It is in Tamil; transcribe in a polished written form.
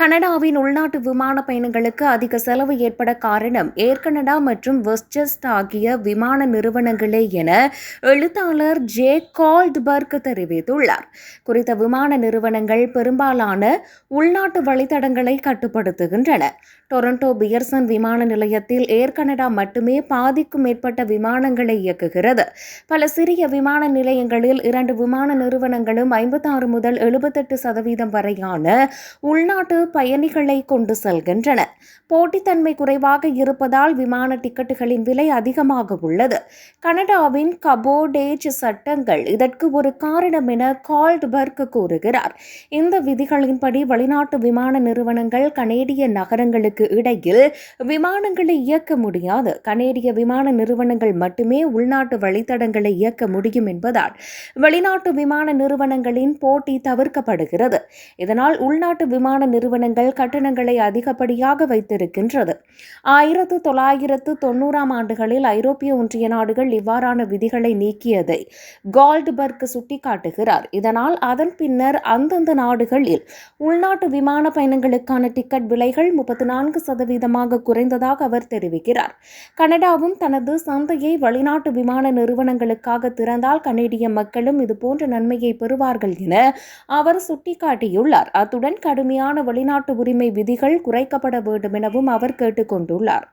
கனடாவின் உள்நாட்டு விமான பயணங்களுக்கு அதிக செலவு ஏற்பட காரணம் ஏர் கனடா மற்றும் வெஸ்ட்ஜெட் ஆகிய விமான நிறுவனங்களே என எழுத்தாளர் ஜே கால்ட்பர்க் தெரிவித்துள்ளார். குறித்த விமான நிறுவனங்கள் பெரும்பாலான உள்நாட்டு வழித்தடங்களை கட்டுப்படுத்துகின்றன. டொரண்டோ பியர்சன் விமான நிலையத்தில் ஏர் கனடா மட்டுமே பாதிக்கும் மேற்பட்ட விமானங்களை இயக்குகிறது. பல சிறிய விமான நிலையங்களில் 2 விமான நிறுவனங்களும் 56 முதல் 78% வரையான உள்நாட்டு பயணிகளை கொண்டு செல்கின்றன. போட்டித்தன்மை குறைவாக இருப்பதால் விமான டிக்கெட்டுகளின் விலை அதிகமாக உள்ளது. கனடாவின் கபோடேஜ் சட்டங்கள் இதற்கு ஒரு காரணம் என கால்ட்பர்க் கூறுகிறார். இந்த விதிகளின்படி வெளிநாட்டு விமான நிறுவனங்கள் கனேடிய நகரங்களுக்கு இடையில் விமானங்களை இயக்க முடியாது. கனேடிய விமான நிறுவனங்கள் மட்டுமே உள்நாட்டு வழித்தடங்களை இயக்க முடியும் என்பதால் வெளிநாட்டு விமான நிறுவனங்களின் போட்டி தவிர்க்கப்படுகிறது. இதனால் உள்நாட்டு விமான நிறுவனங்கள் கட்டணங்களை அதிகப்படியாக வைத்திருக்கின்றது. 1990ஆம் ஆண்டுகளில் ஐரோப்பிய ஒன்றிய நாடுகள் இவ்வாறான விதிகளை நீக்கியதை கால்ட்பர்க் சுட்டிக்காட்டுகிறார். இதனால் அதன் பின்னர் அந்தந்த நாடுகளில் உள்நாட்டு விமான பயணங்களுக்கான டிக்கெட் விலைகள் 34% குறைந்ததாக அவர் தெரிவிக்கிறார். கனடாவும் தனது சந்தையை வெளிநாட்டு விமான நிறுவனங்களுக்காக திறந்தால் கனேடிய மக்களும் இதுபோன்ற நன்மையை பெறுவார்கள் என அவர் சுட்டிக்காட்டியுள்ளார். அத்துடன் கடுமையான வெளிநாட்டு உரிமை விதிகள் குறைக்கப்பட வேண்டும் எனவும் அவர் கேட்டுக் கொண்டுள்ளார்.